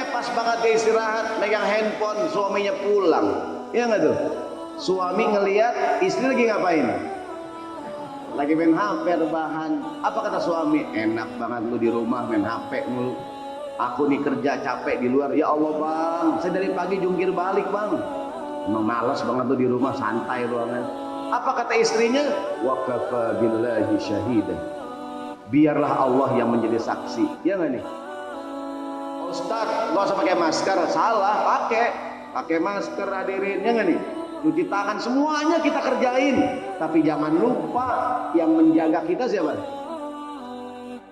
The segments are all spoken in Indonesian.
pas banget dia istirahat megang handphone, suaminya pulang. Iya nggak tuh? Suami ngelihat istri lagi ngapain? Lagi main HP rebahan. Apa kata suami? Enak banget lu di rumah main HP mulu. Aku nih kerja capek di luar. Ya Allah bang, saya dari pagi jungkir balik bang. Emang malas banget lu di rumah, santai ruangan. Apa kata istrinya? Wa kafa billahi syahidah. Biarlah Allah yang menjadi saksi. Ya nggak nih? Ustaz, nggak usah pakai masker. Salah, pakai masker hadirin. Ya nggak nih? Cuci tangan, semuanya kita kerjain. Tapi jangan lupa yang menjaga kita siapa?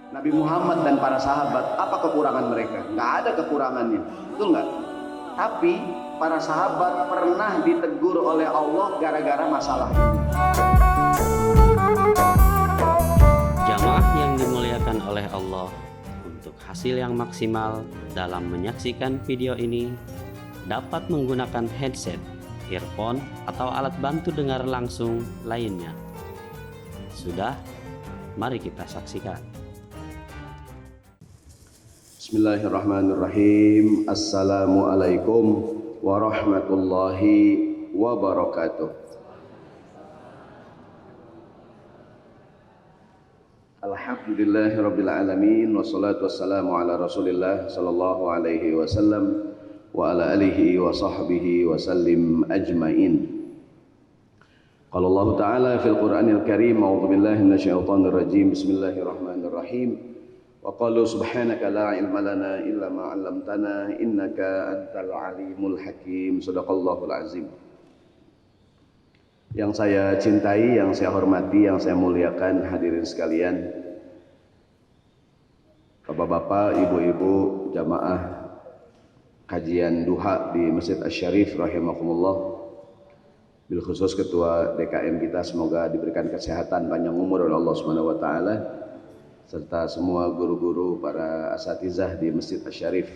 Nabi Muhammad dan para sahabat. Apa kekurangan mereka? Nggak ada kekurangannya, betul nggak? Tapi para sahabat pernah ditegur oleh Allah gara-gara masalah. Jamaah yang dimuliakan oleh Allah, untuk hasil yang maksimal dalam menyaksikan video ini dapat menggunakan headset, earphone, atau alat bantu dengar langsung lainnya. Sudah, mari kita saksikan. Bismillahirrahmanirrahim. Assalamualaikum warahmatullahi wabarakatuh. Alhamdulillahirabbil alamin, wassalatu wassalamu ala Rasulillah sallallahu alaihi wasallam wa ala alihi wa sahbihi wa sallim ajmain. Qala Allah Ta'ala fil Qur'anil Karim, a'udzu billahi minasyaitonir rajim. Bismillahirrahmanirrahim. Wa qalu subhanaka la ilma lana illa ma 'allamtana innaka antal alimul hakim. Shadaqallahul azim. Yang saya cintai, yang saya hormati, yang saya muliakan hadirin sekalian, bapak-bapak, ibu-ibu, jamaah kajian duha di Masjid Asy-Syarif rahimakumullah, bil khusus ketua DKM kita, semoga diberikan kesehatan panjang umur oleh Allah Subhanahu wa taala, serta semua guru-guru, para asatizah di Masjid Asy-Syarif.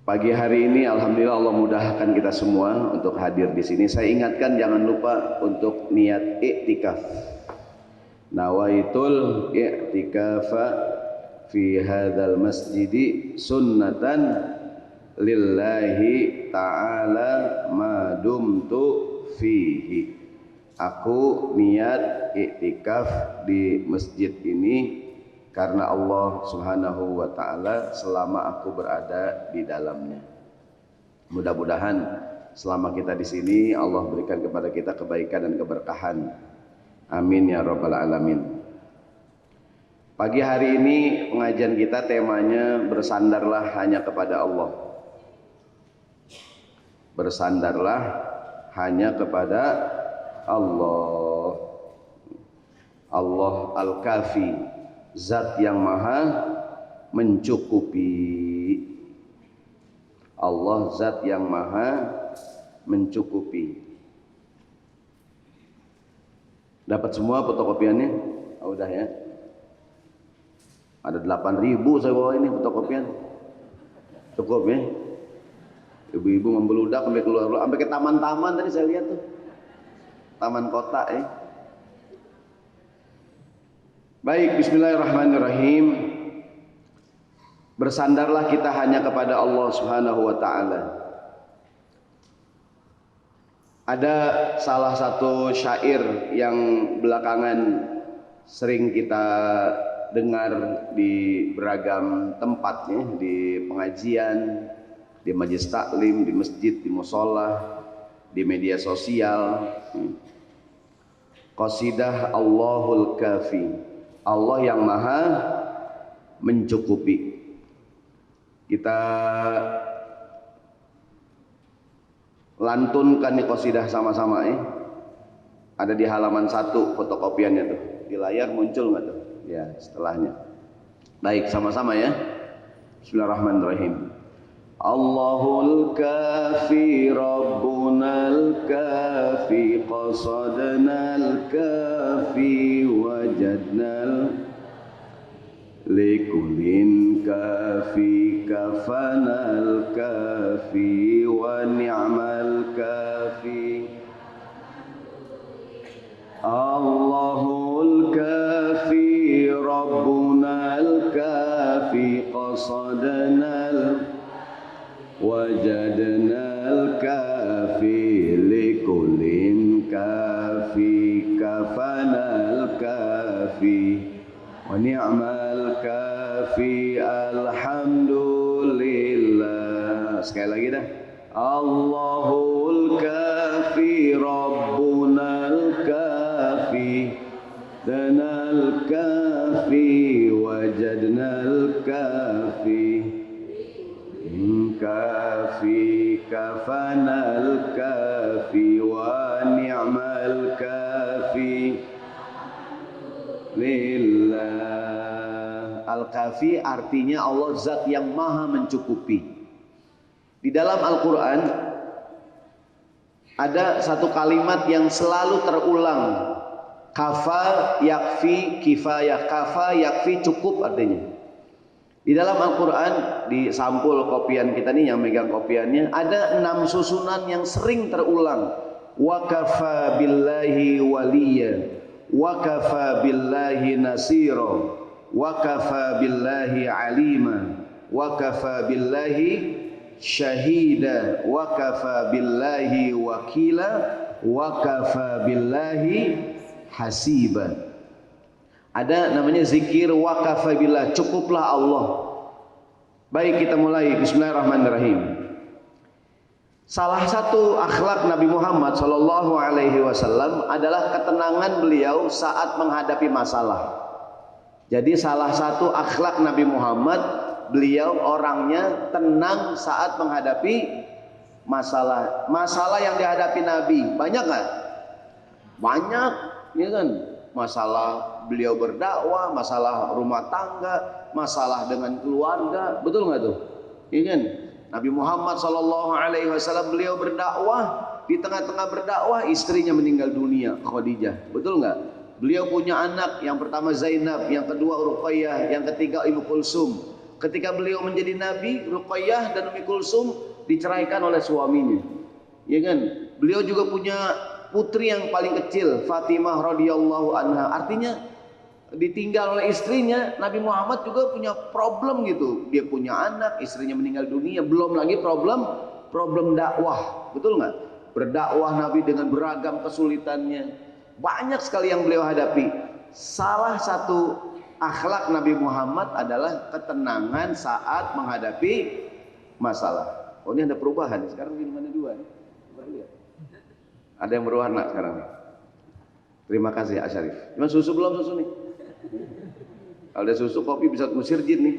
Pagi hari ini alhamdulillah Allah mudahkan kita semua untuk hadir di sini. Saya ingatkan jangan lupa untuk niat i'tikaf. Nawaitul i'tikafa fi hadzal masjidi sunnatan lillahi ta'ala ma dumtu fihi. Aku niat i'tikaf di masjid ini karena Allah Subhanahu wa taala selama aku berada di dalamnya. Mudah-mudahan selama kita di sini Allah berikan kepada kita kebaikan dan keberkahan. Amin ya rabbal alamin. Pagi hari ini pengajian kita temanya bersandarlah hanya kepada Allah. Bersandarlah hanya kepada Allah. Allah Al-Kafi, Zat yang maha mencukupi. Allah zat yang maha mencukupi. Dapat semua fotokopiannya? Oh, udah ya. Ada 8.000 saya bawa ini fotokopian. Cukup ya. Ibu-ibu membeludak sampai keluar, sampai ke taman-taman tadi saya lihat tuh. Taman kota ya. Baik, bismillahirrahmanirrahim. Bersandarlah kita hanya kepada Allah Subhanahu wa taala. Ada salah satu syair yang belakangan sering kita dengar di beragam tempat ya, di pengajian, di majelis taklim, di masjid, di mushola, di media sosial. Qasidah Allahul Kafi, Allah yang maha mencukupi. Kita lantunkan nih qasidah sama-sama ya. Ada di halaman 1 fotokopiannya tuh. Di layar muncul nggak tuh? Ya, setelahnya. Baik, sama-sama ya. Bismillahirrahmanirrahim. Allahul Kafi, Rabbunal Kafi, qasadnal Kafi, wajadnal likullin Kafi, kafanal Kafi, wa ni'mal Kafi. Allahul Kafi, Rabbunal Kafi, kafi qasadnal wajadnal kafi likullin kafi kafanal kafi wa ni'mal kafi alhamdulillah. Sekali lagi dah. Allahul kafi rabbunal kafi danal kafi wajadnal kafi kafi kafanal kafi wa ni'mal kafi lillah. Al-Kafi artinya Allah zat yang maha mencukupi. Di dalam Al-Quran ada satu kalimat yang selalu terulang. Kafa yakfi kifayah. Kafa yakfi cukup artinya. Di dalam Al-Quran, di sampul kopian kita nih yang megang kopiannya, ada 6 susunan yang sering terulang. Wa kafa billahi waliya, wa kafa billahi nasira, wa kafa billahi alima, wa kafa billahi syahida, wa kafa billahi wakila, wa kafa billahi hasiba. Ada namanya zikir wa kafa billah, cukuplah Allah. Baik, kita mulai. Bismillahirrahmanirrahim. Salah satu akhlak Nabi Muhammad sallallahu alaihi wasallam adalah ketenangan beliau saat menghadapi masalah. Jadi salah satu akhlak Nabi Muhammad, beliau orangnya tenang saat menghadapi masalah. Masalah yang dihadapi Nabi banyak nggak? Banyak, ya kan? Masalah beliau berdakwah, masalah rumah tangga, masalah dengan keluarga, betul nggak tuh? Ya kan? Nabi Muhammad SAW beliau berdakwah, di tengah-tengah berdakwah istrinya meninggal dunia, Khadijah, betul nggak? Beliau punya anak, yang pertama Zainab, yang kedua Ruqayyah, yang ketiga Ummu Kulsum. Ketika beliau menjadi nabi, Ruqayyah dan Ummu Kulsum diceraikan oleh suaminya. Ya kan? Beliau juga punya putri yang paling kecil, Fatimah radhiyallahu anha. Artinya ditinggal oleh istrinya. Nabi Muhammad juga punya problem gitu. Dia punya anak, istrinya meninggal dunia, belum lagi problem dakwah. Betul nggak? Berdakwah Nabi dengan beragam kesulitannya. Banyak sekali yang beliau hadapi. Salah satu akhlak Nabi Muhammad adalah ketenangan saat menghadapi masalah. Oh, ini ada perubahan. Sekarang minumannya 2 nih. Lihat. Ada yang berwarna sekarang. Terima kasih Asyarif. Cuma susu belum susu nih. Kalau ada susu, kopi bisa ngusir jin nih.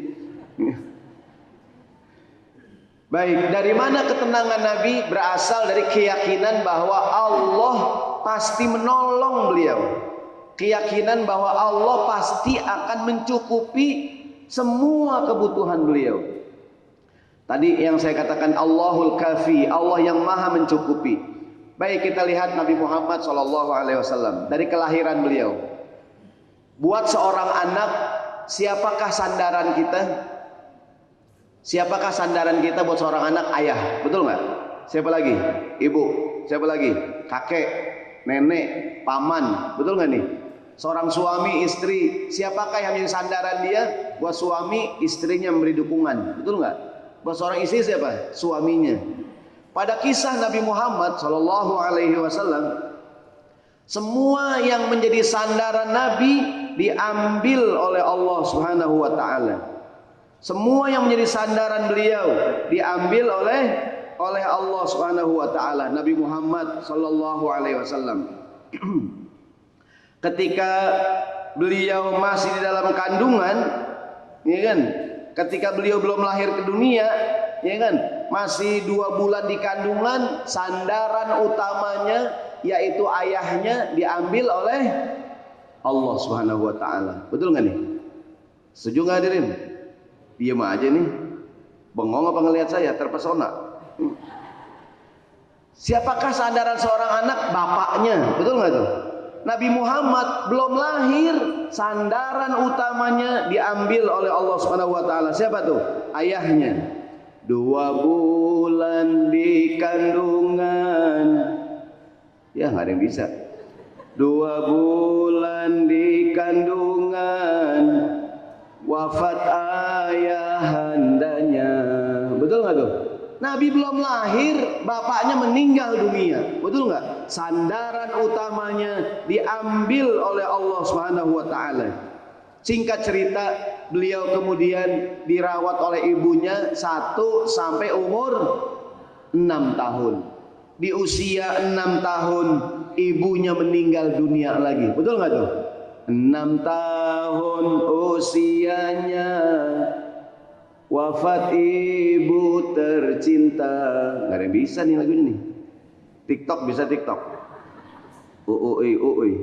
Baik, dari mana ketenangan Nabi? Berasal dari keyakinan bahwa Allah pasti menolong beliau. Keyakinan bahwa Allah pasti akan mencukupi semua kebutuhan beliau. Tadi yang saya katakan Allahul Kafi, Allah yang maha mencukupi. Baik, kita lihat Nabi Muhammad SAW dari kelahiran beliau. Buat seorang anak, siapakah sandaran kita? Siapakah sandaran kita buat seorang anak? Ayah, betul nggak? Siapa lagi? Ibu. Siapa lagi? Kakek, nenek, paman, betul nggak nih? Seorang suami, istri, siapakah yang menjadi sandaran dia? Buat suami, istrinya memberi dukungan, betul nggak? Buat seorang istri siapa? Suaminya. Pada kisah Nabi Muhammad SAW, semua yang menjadi sandaran Nabi diambil oleh Allah Subhanahu wa Ta'ala. Semua yang menjadi sandaran beliau diambil oleh Allah Subhanahu wa Ta'ala. Nabi Muhammad SAW, ketika beliau masih di dalam kandungan, ya kan? Ketika beliau belum lahir ke dunia, ya kan? Masih 2 bulan di kandungan, sandaran utamanya yaitu ayahnya diambil oleh Allah Subhanahu wa Ta'ala. Betul nggak nih? Setuju nggak hadirin? Diam aja nih. Bengong apa ngelihat saya? Terpesona. Siapakah sandaran seorang anak? Bapaknya. Betul nggak tuh? Nabi Muhammad belum lahir, sandaran utamanya diambil oleh Allah Subhanahu wa Ta'ala. Siapa tuh? Ayahnya. 2 bulan di kandungan, ya nggak ada yang bisa. 2 bulan di kandungan, wafat ayahandanya. Betul nggak tuh? Nabi belum lahir, bapaknya meninggal dunia. Betul nggak? Sandaran utamanya diambil oleh Allah Subhanahu wa taala. Singkat cerita, beliau kemudian dirawat oleh ibunya 1 sampai umur 6 tahun. Di usia 6 tahun ibunya meninggal dunia lagi. Betul nggak tuh? 6 tahun usianya wafat ibu tercinta. Gak ada yang bisa nih lagunya nih. TikTok bisa TikTok. Uui.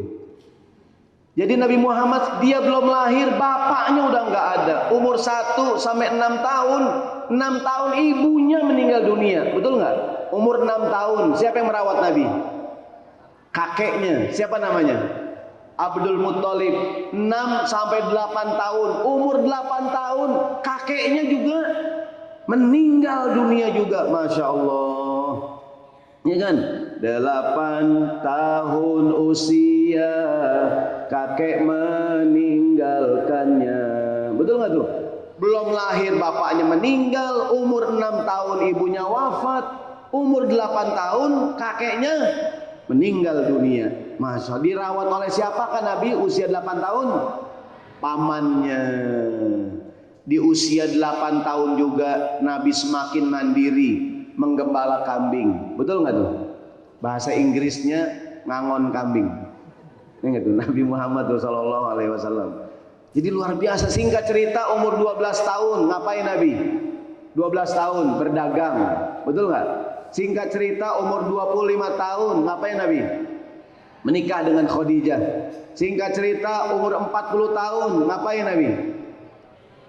Jadi Nabi Muhammad dia belum lahir, bapaknya udah nggak ada. Umur 1 sampai 6 tahun, 6 tahun ibunya meninggal dunia. Betul nggak? Umur 6 tahun, siapa yang merawat Nabi? Kakeknya, siapa namanya? Abdul Muttalib. 6 sampai 8 tahun, umur 8 tahun, kakeknya juga meninggal dunia juga. Masya Allah. Ya kan? 8 tahun usia kakek meninggalkannya. Betul nggak tuh? Belum lahir bapaknya meninggal, umur 6 tahun ibunya wafat, umur 8 tahun kakeknya meninggal dunia. Masa dirawat oleh siapa kan Nabi usia 8 tahun? Pamannya. Di usia 8 tahun juga Nabi semakin mandiri menggembala kambing. Betul nggak tuh? Bahasa Inggrisnya ngangon kambing. Ini tuh Nabi Muhammad Sallallahu Alaihi Wasallam. Jadi luar biasa. Singkat cerita umur 12 tahun ngapain Nabi? 12 tahun berdagang. Betul nggak? Singkat cerita umur 25 tahun ngapain Nabi? Menikah dengan Khadijah. Singkat cerita umur 40 tahun ngapain Nabi?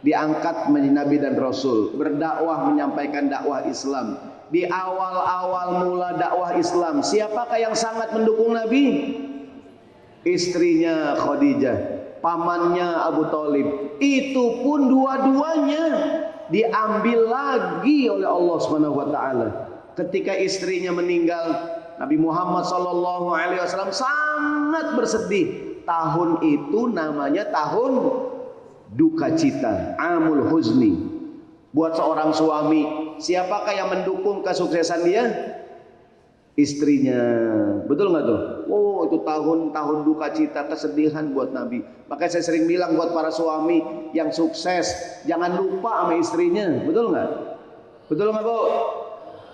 Diangkat menjadi Nabi dan Rasul, berdakwah menyampaikan dakwah Islam. Di awal-awal mula dakwah Islam, siapakah yang sangat mendukung Nabi? Istrinya Khadijah, pamannya Abu Thalib. Itu pun dua-duanya diambil lagi oleh Allah Subhanahu wa taala. Ketika istrinya meninggal, Nabi Muhammad sallallahu alaihi wasallam sangat bersedih. Tahun itu namanya tahun duka cita, amul huzni. Buat seorang suami, siapakah yang mendukung kesuksesan dia? Istrinya. Betul nggak tuh? Oh, itu tahun duka cita, kesedihan buat Nabi. Makanya saya sering bilang buat para suami yang sukses, jangan lupa sama istrinya. Betul nggak? Betul nggak Bu?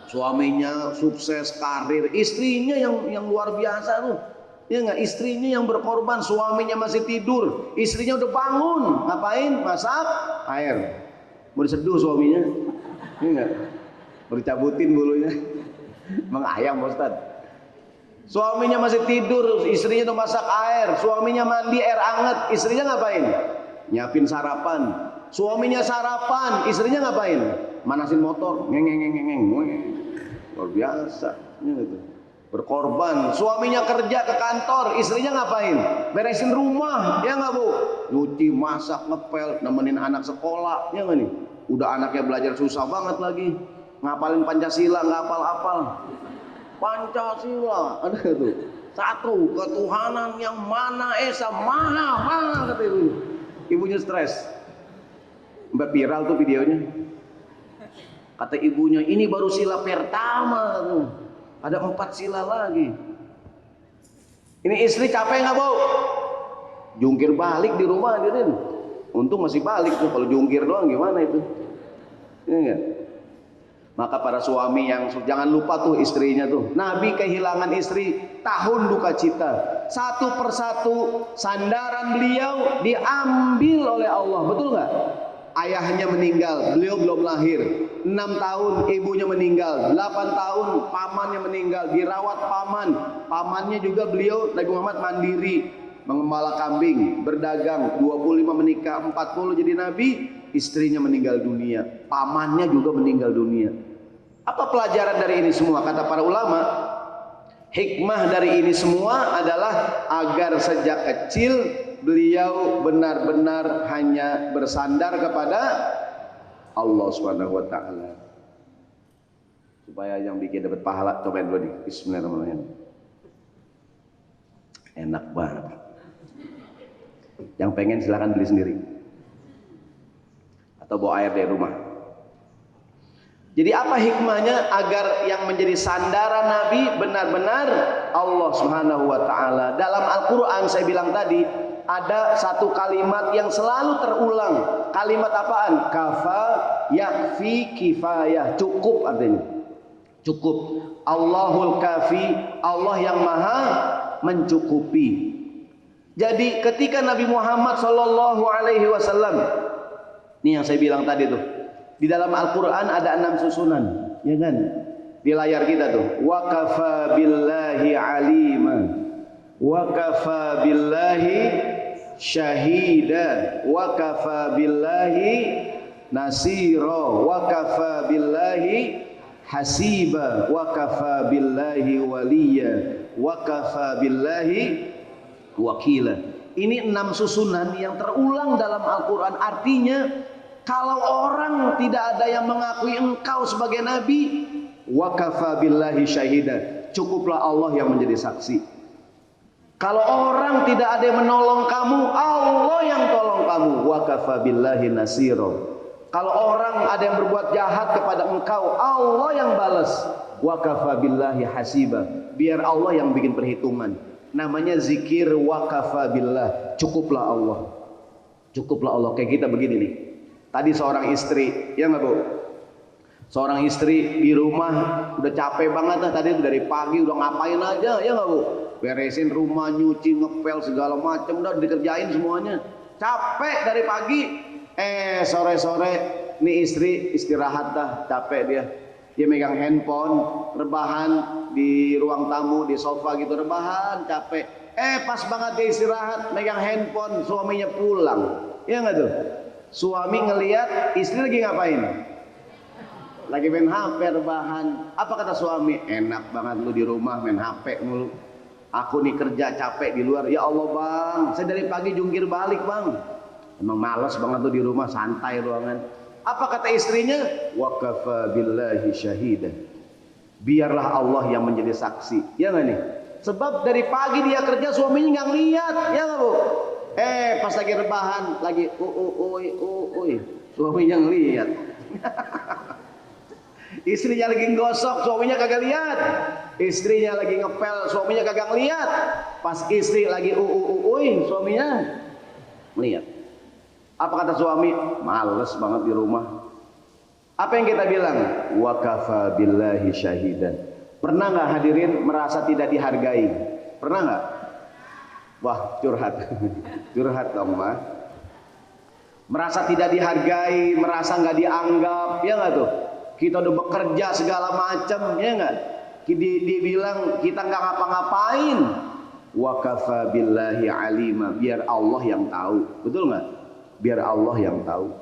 Suaminya sukses karir, istrinya yang luar biasa tuh. Ya nggak? Istrinya yang berkorban, suaminya masih tidur, istrinya udah bangun, ngapain? Masak air. Mau diseduh suaminya, ya nggak? Mau dicabutin bulunya, emang ayam Ustaz. Suaminya masih tidur, istrinya udah masak air, suaminya mandi air hangat, istrinya ngapain? Nyiapin sarapan. Suaminya sarapan, istrinya ngapain? Manasin motor, ngeng. Luar biasa, ya gitu. Berkorban. Suaminya kerja ke kantor, istrinya ngapain? Beresin rumah, ya nggak Bu? Nyuci, masak, ngepel, nemenin anak sekolah, ya nggak nih? Udah anaknya belajar susah banget lagi, ngapalin Pancasila nggak hafal-hafal. Pancasila, ada tuh. Satu ketuhanan yang mana esa maha kata ibu. Ibunya stres. Mbak viral tuh videonya. Kata ibunya, ini baru sila pertama tuh. Ada 4 sila lagi. Ini istri capek nggak Bu? Jungkir balik di rumah dia. Untung masih balik tuh. Kalau jungkir doang gimana itu? Ya, maka para suami yang jangan lupa tuh istrinya tuh. Nabi kehilangan istri tahun duka cita. Satu persatu sandaran beliau diambil oleh Allah. Betul nggak? Ayahnya meninggal, beliau belum lahir. 6 tahun ibunya meninggal, 8 tahun pamannya meninggal, dirawat paman. Pamannya juga beliau Nabi Muhammad mandiri, mengembala kambing, berdagang, 25 menikah, 40 jadi nabi, istrinya meninggal dunia, pamannya juga meninggal dunia. Apa pelajaran dari ini semua? Kata para ulama, hikmah dari ini semua adalah agar sejak kecil beliau benar-benar hanya bersandar kepada Allah Subhanahu wa taala. Supaya yang bikin dapat pahala, cobain dulu nih. Bismillahirrahmanirrahim. Enak banget. Yang pengen silakan beli sendiri. atau bawa air dari rumah. Jadi apa hikmahnya? Agar yang menjadi sandaran Nabi benar-benar Allah Subhanahu wa taala. Dalam Al-Qur'an saya bilang tadi ada satu kalimat yang selalu terulang. Kalimat apaan? Kafa, yakfi, kifayah. Cukup artinya. Cukup. Allahul kafi, Allah yang maha mencukupi. Jadi ketika Nabi Muhammad sallallahu alaihi wasallam, ini yang saya bilang tadi tuh, di dalam Al-Quran ada 6 susunan, ya kan? Di layar kita tuh, wa kafa billahi alima, wa kafa billahi syahida, wa kafa billahi nasira, wa kafa billahi hasiba, wa kafa billahi waliya, wa kafa billahi wakila. Ini 6 susunan yang terulang dalam Al-Quran. Artinya kalau orang tidak ada yang mengakui engkau sebagai nabi, wa kafa billahi syahida, cukuplah Allah yang menjadi saksi. Kalau orang tidak ada yang menolong kamu, Allah yang tolong kamu, wa kafa billahi nasira. Kalau orang ada yang berbuat jahat kepada engkau, Allah yang balas, wa kafa billahi hasiba, biar Allah yang bikin perhitungan. Namanya zikir wa kafa billah, cukuplah Allah. Cukuplah Allah. Kayak kita begini nih. Tadi seorang istri, ya nggak Bu? Seorang istri di rumah udah capek banget lah, tadi dari pagi udah ngapain aja, ya nggak Bu? Beresin rumah, nyuci, ngepel segala macam, udah dikerjain semuanya. Capek dari pagi, sore-sore nih istri istirahat dah, capek dia. Dia megang handphone, rebahan di ruang tamu, di sofa gitu, rebahan, capek. Pas banget dia istirahat, megang handphone, suaminya pulang, ya nggak tuh? Suami ngelihat istri lagi ngapain? Lagi main HP rebahan. Apa kata suami? Enak banget lu di rumah main HP mulu. Aku nih kerja capek di luar. Ya Allah bang, saya dari pagi jungkir balik bang. Emang males banget lu di rumah, santai ruangan. Apa kata istrinya? Wa kafa billahi syahida, biarlah Allah yang menjadi saksi. Ya nggak nih? Sebab dari pagi dia kerja, suaminya nggak ngeliat, ya nggak Bu? Pas lagi rebahan, lagi suaminya ngeliat. Istrinya lagi gosok, suaminya kagak lihat. Istrinya lagi ngepel, suaminya kagak ngeliat. Pas istri lagi suaminya ngeliat. Apa kata suami? Males banget di rumah. Apa yang kita bilang? Wa kafa billahi syahidan. Pernah nggak hadirin merasa tidak dihargai? Pernah nggak? Wah, curhat. Curhat dong, Ma. Merasa tidak dihargai, merasa nggak dianggap, ya nggak tuh? Kita udah bekerja segala macam, ya nggak? Dibilang kita nggak ngapa-ngapain. Wa kafa billahi alima, biar Allah yang tahu. Betul nggak? Biar Allah yang tahu.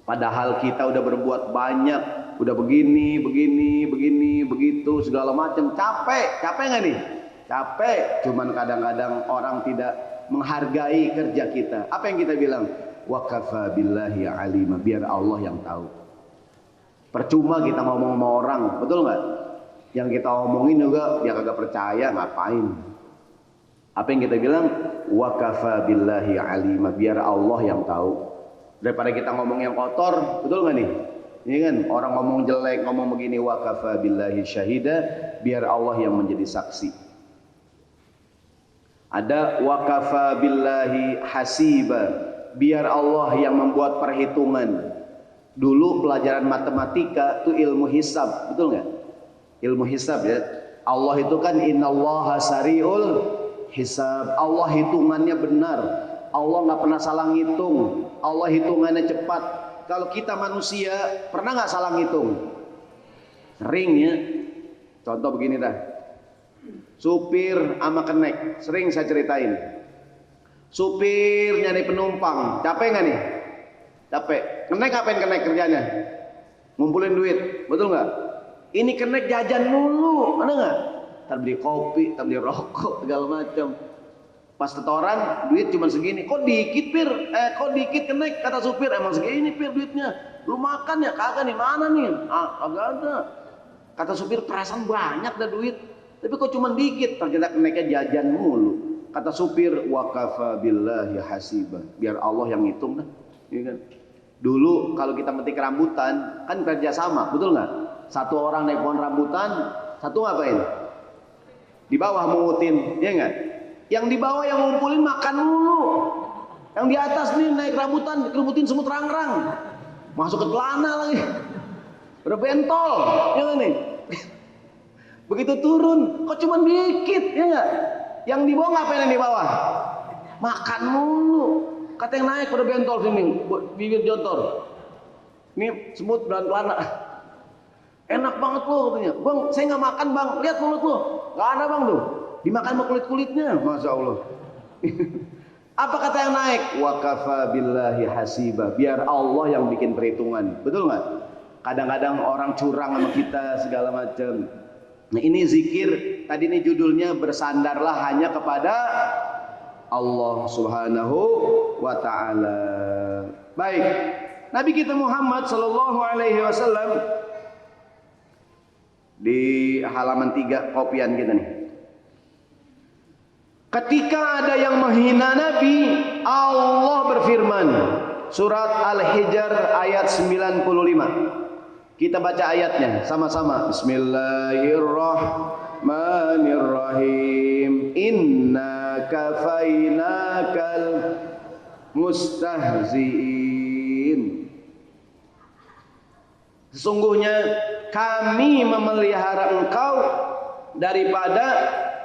Padahal kita udah berbuat banyak, udah begini, begitu, segala macam. Capek nggak nih? Capek. Cuman kadang-kadang orang tidak menghargai kerja kita. Apa yang kita bilang? Wa kafa billahi alima, biar Allah yang tahu. Percuma kita ngomong sama orang, betul nggak? Yang kita omongin juga dia kagak percaya, ngapain? Apa yang kita bilang? Wa kafa billahi alima, biar Allah yang tahu. Daripada kita ngomong yang kotor, betul nggak nih? Ini kan orang ngomong jelek, ngomong begini, wa kafa billahi syahida, biar Allah yang menjadi saksi. Ada wa kafa billahi hasiba, biar Allah yang membuat perhitungan. Dulu pelajaran matematika itu ilmu hisab, betul nggak? Ilmu hisab ya. Allah itu kan innallaha sari'ul hisab. Allah hitungannya benar. Allah nggak pernah salah ngitung. Allah hitungannya cepat. Kalau kita manusia pernah nggak salah ngitung? Sering ya. Contoh begini dah. Supir sama kenek, sering saya ceritain. Supir nyari penumpang, capek nggak nih? Capek. Kenek ngapain kenek kerjanya? Ngumpulin duit, betul nggak? Ini kenek jajan mulu, ada nggak? Ntar beli kopi, ntar beli rokok, segala macam. Pas setoran, duit cuma segini. Kok dikit pir? Kok dikit kenek? Kata supir, emang segini pir duitnya. Lu makan ya? Kagak nih, mana nih? Kagak ada. Kata supir, perasaan banyak dah duit. Tapi kok cuma dikit? Ternyata keneknya jajan mulu. Kata supir, wa kafa billahi hasiba, biar Allah yang ngitung dah. Iya kan? Dulu kalau kita metik rambutan kan kerja sama, betul nggak? Satu orang naik pohon rambutan, satu ngapain? Di bawah mungutin, ya nggak? Yang di bawah yang ngumpulin makan dulu. Yang di atas nih naik rambutan, dikerubutin semut rang-rang, masuk ke celana lagi, udah bentol, ya nggak nih? Begitu turun, kok cuman dikit, ya nggak? Yang di bawah ngapain yang di bawah? Makan mulu. Kata yang naik pada bentol sini, bibir jontor. Ini semut belan-belana. Enak banget lo katanya. Bang, saya nggak makan bang. Lihat mulut lo, nggak ada bang tuh. Dimakan sama kulit-kulitnya, masya Allah. Apa kata yang naik? Wa kafa billahi hasiba. Biar Allah yang bikin perhitungan. Betul nggak? Kadang-kadang orang curang sama kita segala macam. Nah ini zikir. Tadi ini judulnya bersandarlah hanya kepada Allah Subhanahu wa ta'ala. Baik, Nabi kita Muhammad sallallahu alaihi wasallam di halaman 3 kopian kita nih. Ketika ada yang menghina Nabi, Allah berfirman, surat Al-Hijr ayat 95. Kita baca ayatnya sama-sama. Bismillahirrahmanirrahim. Inna kafainakal mustahziin. Sesungguhnya kami memelihara engkau daripada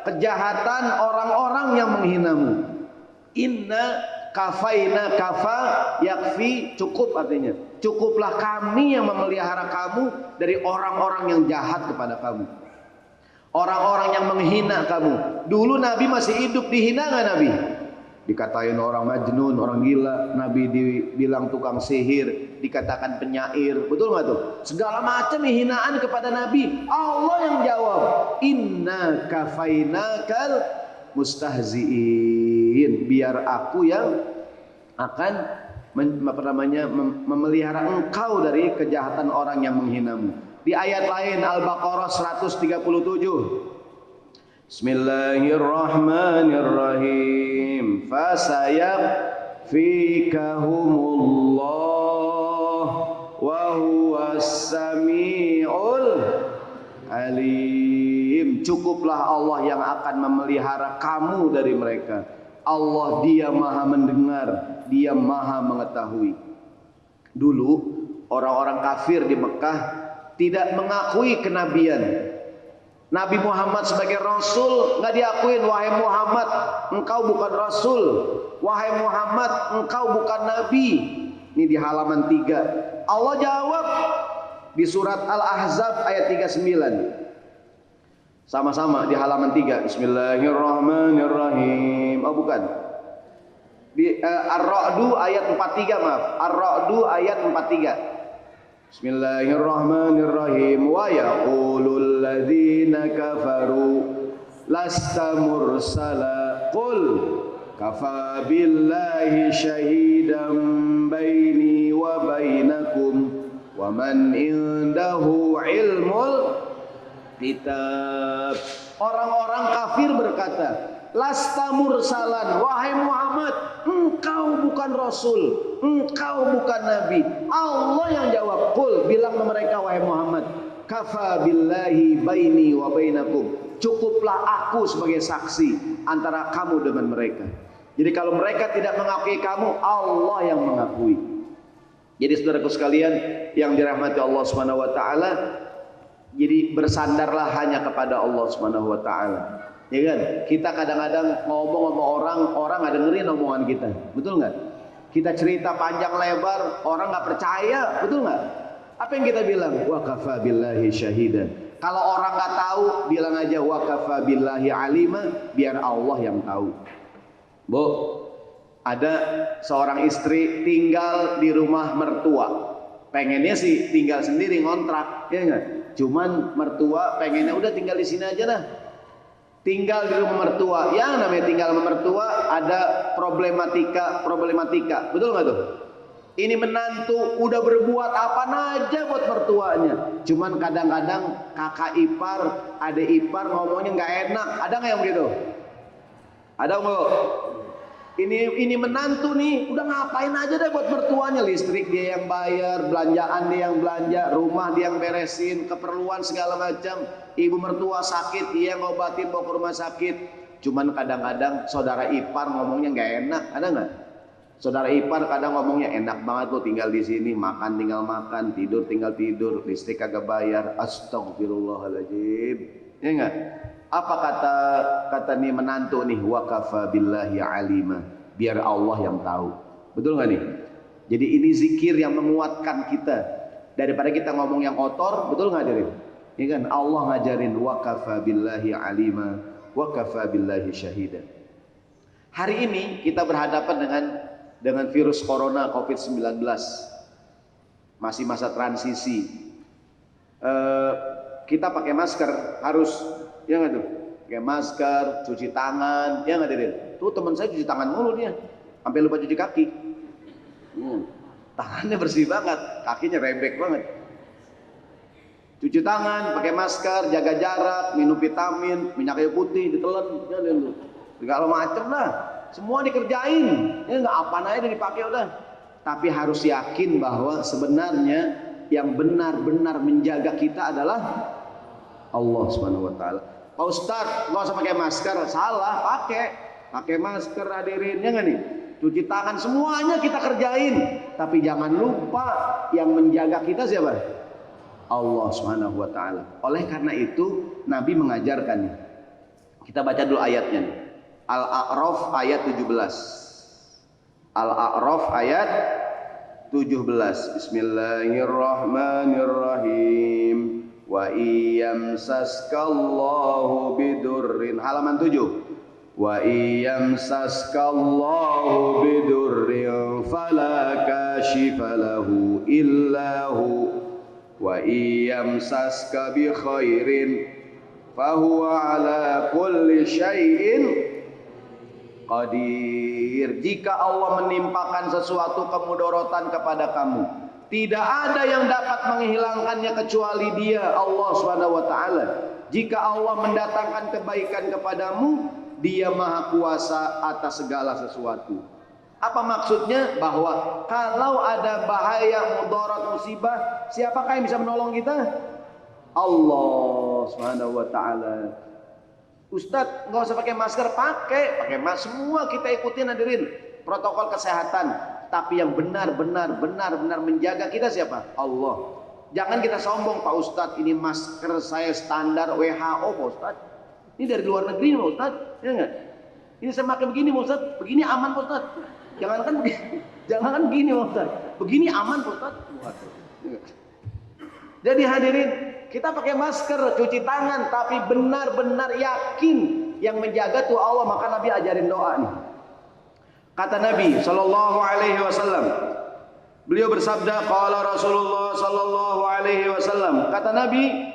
kejahatan orang-orang yang menghinamu. Inna kafaina, kafa yakfi, cukup artinya. Cukuplah kami yang memelihara kamu dari orang-orang yang jahat kepada kamu. Orang-orang yang menghina kamu. Dulu Nabi masih hidup, dihina nggak Nabi? Dikatain orang majnun, orang gila. Nabi dibilang tukang sihir, dikatakan penyair. Betul nggak tuh? Segala macam hinaan kepada Nabi. Allah yang jawab, inna kafainakal mustahziin. Biar aku yang akan memelihara engkau dari kejahatan orang yang menghinamu. Di ayat lain Al-Baqarah 137. Bismillahirrahmanirrahim. Fasayakfikahumullah wa huwas samiul alim. Cukuplah Allah yang akan memelihara kamu dari mereka. Allah, Dia Maha mendengar, Dia Maha mengetahui. Dulu orang-orang kafir di Mekah tidak mengakui kenabian. Nabi Muhammad sebagai Rasul nggak diakuin. Wahai Muhammad, engkau bukan Rasul. Wahai Muhammad, engkau bukan Nabi. Ini di halaman 3. Allah jawab di surat Al-Ahzab ayat 39. Sama-sama di halaman 3. Bismillahirrahmanirrahim. Oh bukan. Di Ar-Ra'du ayat 43, maaf. Ar-Ra'du ayat 43. Bismillahirrahmanirrahim. Wa yaqulul ladzina kafaru lasta mursala qul kafa billahi syahidan baini wa bainakum wa man indahu ilmul kitab. Orang-orang kafir berkata, lasta mursalan, wahai Muhammad, engkau bukan Rasul, engkau bukan Nabi. Allah yang jawab, qul, bilang ke mereka, wahai Muhammad, kafa billahi baini wa bainakum, cukuplah aku sebagai saksi antara kamu dengan mereka. Jadi kalau mereka tidak mengakui kamu, Allah yang mengakui. Jadi saudaraku sekalian yang dirahmati Allah Subhanahu wa taala, jadi bersandarlah hanya kepada Allah Subhanahu wa taala. Ya kan? Kita kadang-kadang ngomong sama orang nggak dengerin omongan kita. Betul nggak? Kita cerita panjang lebar, orang nggak percaya. Betul nggak? Apa yang kita bilang? Wa kafa billahi syahidan. Kalau orang nggak tahu, bilang aja wa kafa billahi alima, biar Allah yang tahu. Bu, ada seorang istri tinggal di rumah mertua. Pengennya sih tinggal sendiri ngontrak, ya enggak? Cuman mertua pengennya udah tinggal di sini aja dah. Tinggal di rumah mertua. Yang namanya tinggal sama mertua ada problematika. Betul nggak tuh? Ini menantu udah berbuat apa aja buat mertuanya. Cuman kadang-kadang kakak ipar, adik ipar ngomongnya nggak enak. Ada nggak yang begitu? Ada nggak? Ini menantu nih, udah ngapain aja deh buat mertuanya, listrik dia yang bayar, belanjaan dia yang belanja, rumah dia yang beresin, keperluan segala macam. Ibu mertua sakit, dia yang ngobatin, bawa ke rumah sakit. Cuman kadang-kadang saudara ipar ngomongnya nggak enak, ada nggak? Saudara ipar kadang ngomongnya enak banget lo tinggal di sini, makan tinggal makan, tidur tinggal tidur, listrik kagak bayar. Astagfirullahaladzim, ya nggak? Apa kata nih menantu nih, wa kafa billahi alima, biar Allah yang tahu. Betul nggak nih? Jadi ini zikir yang menguatkan kita daripada kita ngomong yang kotor. Betul nggak hadirin? Ini kan Allah ngajarin wa kafa billahi alima wa kafa billahi syahida. Hari ini kita berhadapan dengan virus corona COVID-19. Masih masa transisi. Kita pakai masker harus, ya nggak tuh? Pakai masker, cuci tangan, ya nggak Dirin? Tuh teman saya cuci tangan mulu dia, sampai lupa cuci kaki. Tangannya bersih banget, kakinya rebek banget. Cuci tangan, pakai masker, jaga jarak, minum vitamin, minyak kayu putih, ditelan, ya tuh. Segala macem lah, semua dikerjain. Ya nggak apa aja dipakai udah. Tapi harus yakin bahwa sebenarnya yang benar-benar menjaga kita adalah Allah Subhanahu wa taala. Pak Ustadz, nggak usah pakai masker, salah, pakai masker hadirin, ya nggak nih? Cuci tangan, semuanya kita kerjain, tapi jangan lupa yang menjaga kita siapa? Allah Subhanahu wa taala. Oleh karena itu Nabi mengajarkan nih. Kita baca dulu ayatnya nih. Al-A'raf ayat 17. Al-A'raf ayat 17. Bismillahirrahmanirrahim. Wa iyamsaskallahu bidurrin, halaman 7. Wa iyamsaskallahu bidurrin fala kashifa lahu illahu wa iyamsaska bi khairin fahuwa ala kulli syai'in qadir. Jika Allah menimpakan sesuatu kemudorotan kepada kamu, tidak ada yang dapat menghilangkannya kecuali Dia, Allah Subhanahu wa taala. Jika Allah mendatangkan kebaikan kepadamu, Dia Maha Kuasa atas segala sesuatu. Apa maksudnya? Bahwa kalau ada bahaya, mudarat, musibah, siapakah yang bisa menolong kita? Allah Subhanahu wa taala. Ustadz, nggak usah pakai masker, pakai masker, semua kita ikutin hadirin protokol kesehatan. Tapi yang benar-benar menjaga kita siapa? Allah. Jangan kita sombong, Pak Ustadz, ini masker saya standar WHO, Pak Ustadz. Ini dari luar negeri, Pak Ustadz, ya nggak? Ini saya pakai begini, Pak Ustadz, begini aman, Pak Ustadz. Jangankan begini, Pak Ustadz, begini aman, Pak Ustadz. Jadi hadirin, kita pakai masker, cuci tangan, tapi benar-benar yakin yang menjaga tuh Allah. Maka Nabi ajarin doa nih. Kata Nabi sallallahu alaihi wasallam, beliau bersabda, qala Rasulullah sallallahu alaihi wasallam, kata Nabi,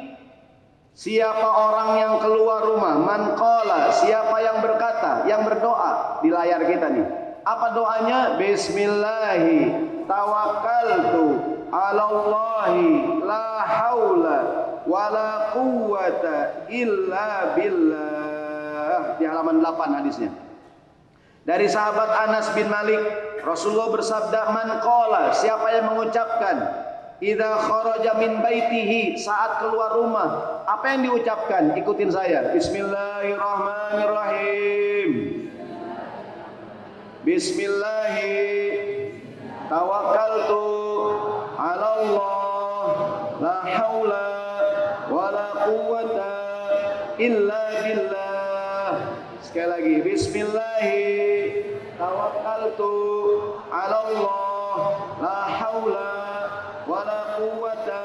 siapa orang yang keluar rumah, man qala, siapa yang berkata, yang berdoa, di layar kita nih. Apa doanya? Bismillahi tawakkaltu 'alallahi la haula wala quwwata illa billah. Di halaman 8 hadisnya. Dari sahabat Anas bin Malik, Rasulullah bersabda, man qala, siapa yang mengucapkan, idza kharaja min baitihi, saat keluar rumah, apa yang diucapkan? Ikutin saya. Bismillahirrahmanirrahim. Bismillahi tawakkaltu 'ala Allah la haula wala quwwata illa billah. Sekali lagi, bismillahi tawakkaltu 'ala Allah la haula wala quwwata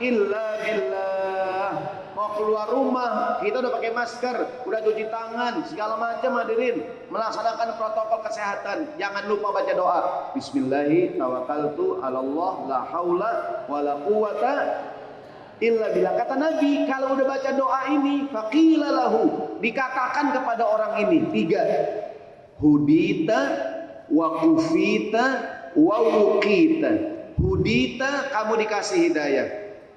illa billah. Mau keluar rumah, kita udah pakai masker, udah cuci tangan, segala macam hadirin, melaksanakan protokol kesehatan. Jangan lupa baca doa. Bismillahi tawakkaltu 'ala Allah la haula wala quwwata illa billah. Kata Nabi, kalau udah baca doa ini, faqila lahu, dikatakan kepada orang ini 3. Hudita wa kufita wa wuqita. Hudita, kamu dikasih hidayah.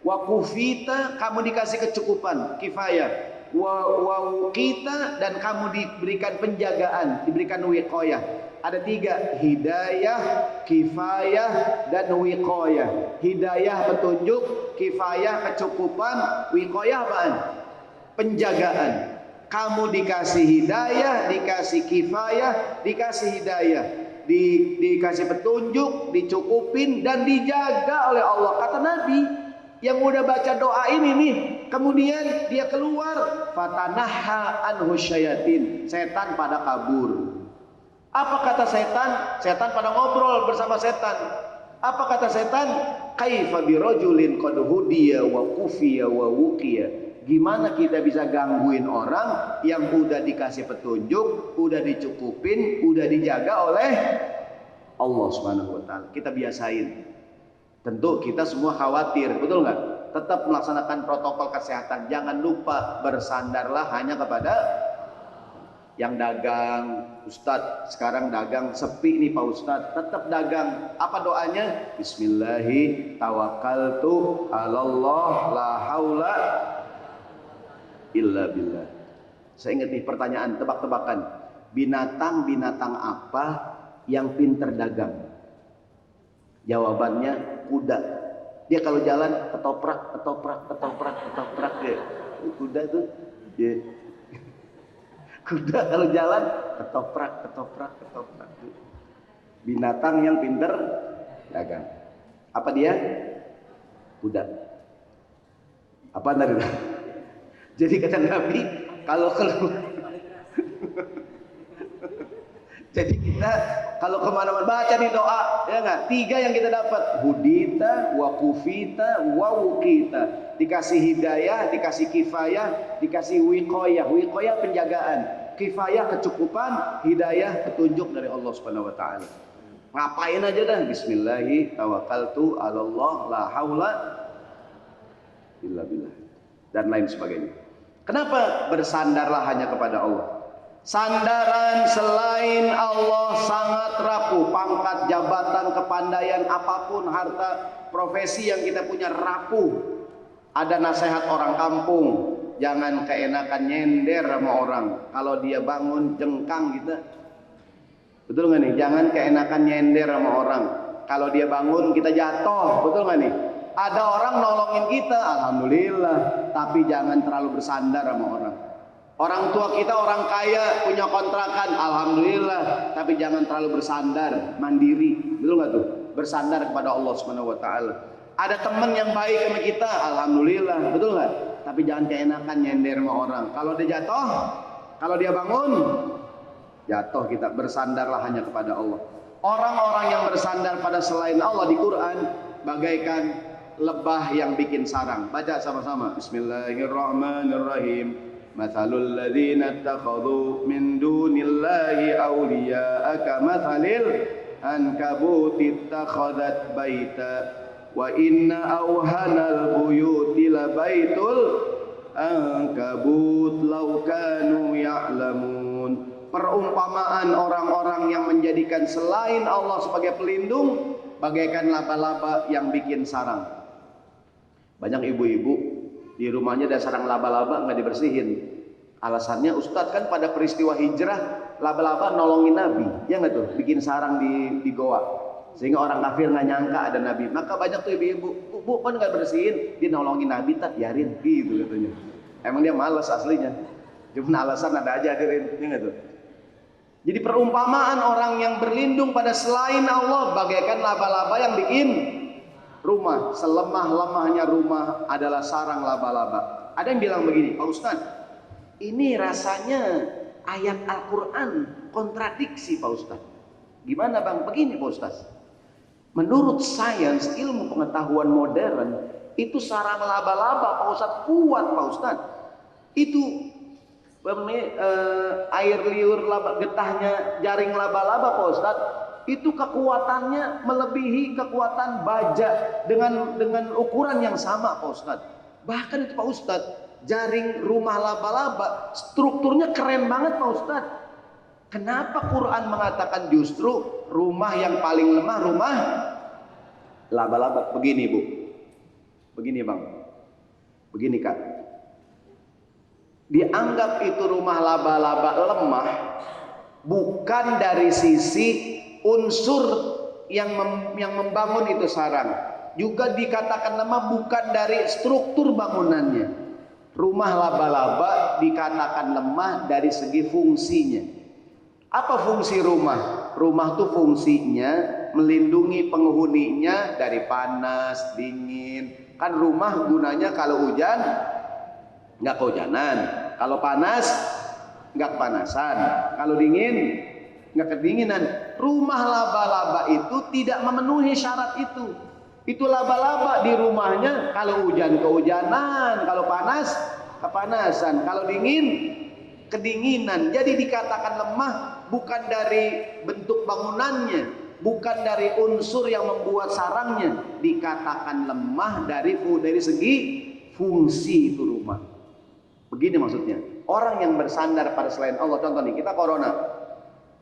Wa kufita, kamu dikasih kecukupan, kifayah. wa kita, dan kamu diberikan penjagaan, diberikan wiqayah. Ada 3, hidayah, kifayah, dan wiqayah. Hidayah petunjuk, kifayah kecukupan, wiqayah apaan? Penjagaan. Kamu dikasih hidayah, dikasih kifayah, dikasih hidayah, dikasih petunjuk, dicukupin, dan dijaga oleh Allah. Kata Nabi yang udah baca doa ini nih, kemudian dia keluar, fatanaha anhu syayatin, setan pada kabur. Apa kata setan? Setan pada ngobrol bersama setan. Apa kata setan? Kaifa birajulin qad hudiya wa kufiya wa wuqiya. Gimana kita bisa gangguin orang yang udah dikasih petunjuk, udah dicukupin, udah dijaga oleh Allah Subhanahu wa taala. Kita biasain. Tentu kita semua khawatir, betul nggak? Tetap melaksanakan protokol kesehatan. Jangan lupa bersandarlah hanya kepada yang dagang. Ustadz sekarang dagang sepi nih Pak Ustadz, tetap dagang. Apa doanya? Bismillahi tawakkaltu 'alallah la haula illa billah. Saya ingat nih pertanyaan, tebak-tebakan. Binatang apa yang pinter dagang? Jawabannya kuda. Dia kalau jalan ketoprak ya. Kuda tuh ya. Kuda kalau jalan ketoprak. Binatang yang pinter dagang. Apa dia? Kuda. Apa tadi? Jadi kata Nabi, kalau jadi kita kalau kemana-mana baca nih doa, ya nggak? 3 yang kita dapat, hudita, wa kufita, wa wukita. Dikasih hidayah, dikasih kifayah, dikasih wiqayah. Wiqayah penjagaan, kifayah kecukupan, hidayah petunjuk dari Allah Subhanahu wa taala. Ngapain aja dah, bismillahi tawakkaltu 'alallah la haula illa billah, dan lain sebagainya. Kenapa bersandarlah hanya kepada Allah? Sandaran selain Allah sangat rapuh. Pangkat, jabatan, kepandaian, apapun, harta, profesi yang kita punya rapuh. Ada nasihat orang kampung, jangan keenakan nyender sama orang. Kalau dia bangun jengkang kita, betul nggak nih? Jangan keenakan nyender sama orang. Kalau dia bangun kita jatuh, betul nggak nih? Ada orang nolongin kita, alhamdulillah, tapi jangan terlalu bersandar sama orang. Orang tua kita orang kaya, punya kontrakan, alhamdulillah, tapi jangan terlalu bersandar, mandiri, betul nggak tuh? Bersandar kepada Allah Subhanahu wa taala. Ada teman yang baik sama kita, alhamdulillah, betul nggak? Tapi jangan keenakan nyender sama orang. Kalau dia jatuh, kalau dia bangun, jatuh kita. Bersandarlah hanya kepada Allah. Orang-orang yang bersandar pada selain Allah di Quran bagaikan lebah yang bikin sarang. Baca sama-sama. Bismillahirrahmanirrahim. Mathalul ladzina ittakhadhu min dunillahi awliya'a kamathalil ankabuti ittakhadhat baita wa inna awhanal buyuti labaitul ankabut law kanu ya'lamun. Perumpamaan orang-orang yang menjadikan selain Allah sebagai pelindung bagaikan laba-laba yang bikin sarang. Banyak ibu-ibu di rumahnya ada sarang laba-laba nggak dibersihin. Alasannya, Ustadz kan pada peristiwa hijrah laba-laba nolongin Nabi, ya nggak tuh, bikin sarang di goa, sehingga orang kafir nggak nyangka ada Nabi. Maka banyak tuh ibu-ibu, bu kan nggak bersihin, dia nolongin Nabi, tak biarin gitu katanya. Emang dia malas aslinya, cuma alasan ada aja hadirin, ya nggak tuh. Jadi perumpamaan orang yang berlindung pada selain Allah bagaikan laba-laba yang bikin rumah. Selemah-lemahnya rumah adalah sarang laba-laba. Ada yang bilang begini, Pak Ustadz, ini rasanya ayat Al-Quran kontradiksi Pak Ustadz. Gimana Bang? Begini Pak Ustadz, menurut sains, ilmu pengetahuan modern, itu sarang laba-laba Pak Ustadz kuat Pak Ustadz. Itu air liur laba, getahnya jaring laba-laba Pak Ustadz, itu kekuatannya melebihi kekuatan baja dengan ukuran yang sama Pak Ustadz. Bahkan itu Pak Ustadz, jaring rumah laba-laba strukturnya keren banget Pak Ustadz. Kenapa Quran mengatakan justru rumah yang paling lemah rumah laba-laba? Begini Bu, begini Bang, begini Kak. dianggap itu rumah laba-laba lemah bukan dari sisi unsur yang membangun itu sarang, juga dikatakan lemah bukan dari struktur bangunannya. Rumah laba-laba dikatakan lemah dari segi fungsinya. Apa fungsi rumah? Rumah itu fungsinya melindungi penghuninya dari panas, dingin. Kan rumah gunanya kalau hujan nggak kehujanan, kalau panas nggak kepanasan, kalau dingin nggak kedinginan. Rumah laba-laba itu tidak memenuhi syarat itu. Itu laba-laba di rumahnya kalau hujan kehujanan, kalau panas kepanasan, kalau dingin kedinginan. Jadi dikatakan lemah bukan dari bentuk bangunannya, bukan dari unsur yang membuat sarangnya. Dikatakan lemah dari segi fungsi itu rumah. Begini maksudnya, orang yang bersandar pada selain Allah. Contoh nih, kita corona,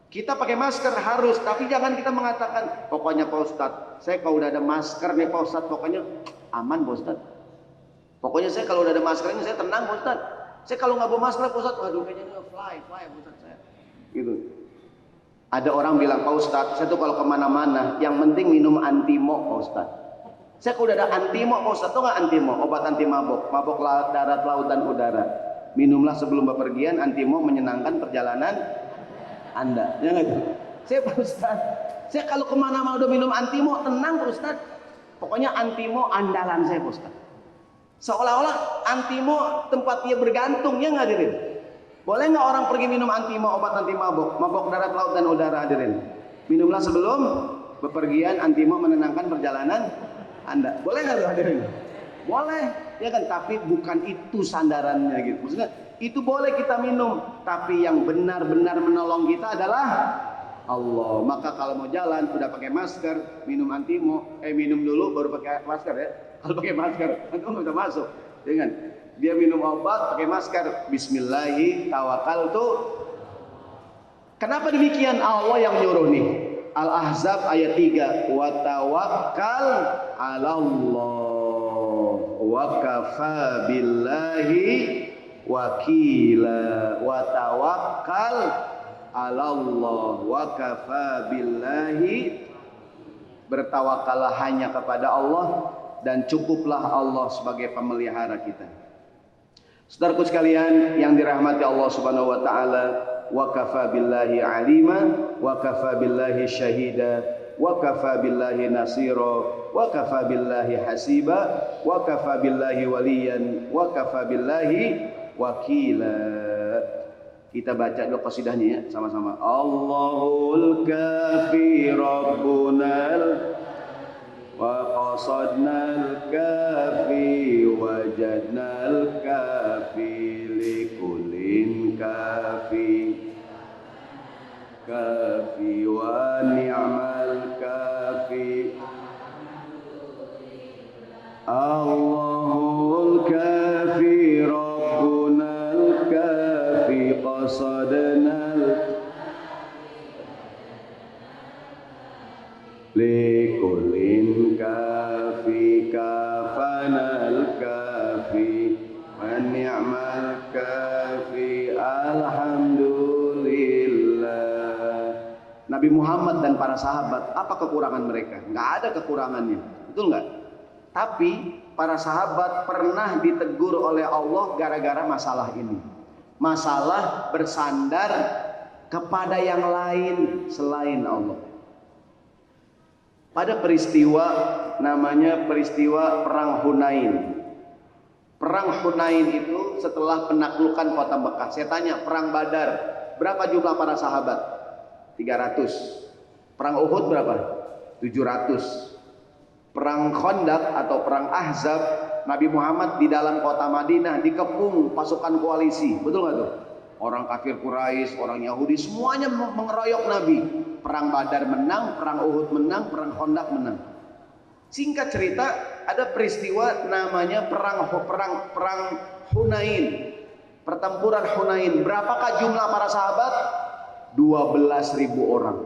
kita pakai masker harus, tapi jangan kita mengatakan pokoknya Pak Ustadz, saya kalau udah ada masker nih Pak Ustadz, pokoknya aman Pak Ustadz. Pokoknya saya kalau udah ada masker ini saya tenang Pak Ustadz. Saya kalau nggak bawa masker Pak Ustadz, waduh kayaknya dia fly Pak Ustadz saya. Gitu. Ada orang bilang, Pak Ustadz, saya tuh kalau kemana-mana yang penting minum antimo Pak Ustadz. Saya kalau udah ada antimo Pak Ustadz, tuh nggak antimo, obat anti mabok, mabok darat, laut dan udara. Minumlah sebelum bepergian, antimo menyenangkan perjalanan Anda. Ya nggak? Saya Pak Ustadz, saya kalau kemana-mana udah minum antimo, tenang Pak Ustadz. Pokoknya antimo andalan saya Pak Ustadz. Seolah-olah antimo tempat dia bergantung, ya nggak hadirin? Boleh nggak orang pergi minum antimo, obat anti mabok, mabok darat, laut dan udara hadirin? Minumlah sebelum bepergian, antimo menenangkan perjalanan Anda. Boleh nggak hadirin? Boleh, ya kan? Tapi bukan itu sandarannya gitu. Maksudnya itu boleh kita minum, tapi yang benar-benar menolong kita adalah Allah. Maka kalau mau jalan udah pakai masker, minum antimo, minum dulu baru pakai masker ya. Kalau pakai masker, nanti nggak bisa masuk. Jangan. Dia minum obat pakai masker. Bismillahi tawakkaltu. Kenapa demikian? Allah yang nyuruh nih. Al-Ahzab ayat 3. Wa tawakkal 'ala Allah wa kafa billahi wakila. Wa tawakkal 'ala Allah wa kafa billahi. Bertawakallah hanya kepada Allah dan cukuplah Allah sebagai pemelihara kita. Saudaraku sekalian yang dirahmati Allah Subhanahu wa taala, wa kafa billahi alima, wa kafa billahi syahida, wa kafa billahi nasira, wa kafa billahi hasiba, wa kafa billahi waliyan, wa kafa billahi wakila. Kita baca dulu qasidahnya ya sama-sama. Allahul kafi rabbunal wa qasadnal kafi wajadnal kafi likullin kafi kafi wa ni'mal kafi. Allahul kafi rabbunal kafi qasadnal likullin kafi kafanal kafi wa ni'mal kafi. Alhamdulillah. Nabi Muhammad dan para sahabat, apa kekurangan mereka? Nggak ada kekurangannya, betul nggak? Tapi para sahabat pernah ditegur oleh Allah gara-gara masalah ini. Masalah bersandar kepada yang lain selain Allah. Pada peristiwa namanya peristiwa Perang Hunain. Perang Hunain itu setelah penaklukan kota Mekah. Saya tanya, Perang Badar berapa jumlah para sahabat? 300. Perang Uhud berapa? 700. Perang Khandaq atau Perang Ahzab, Nabi Muhammad di dalam kota Madinah dikepung pasukan koalisi. Betul nggak tuh? Orang kafir Quraisy, orang Yahudi, semuanya mengeroyok Nabi. Perang Badar menang, perang Uhud menang, perang Khandaq menang. Singkat cerita, ada peristiwa namanya perang Hunain. Pertempuran Hunain. Berapakah jumlah para sahabat? 12.000 orang.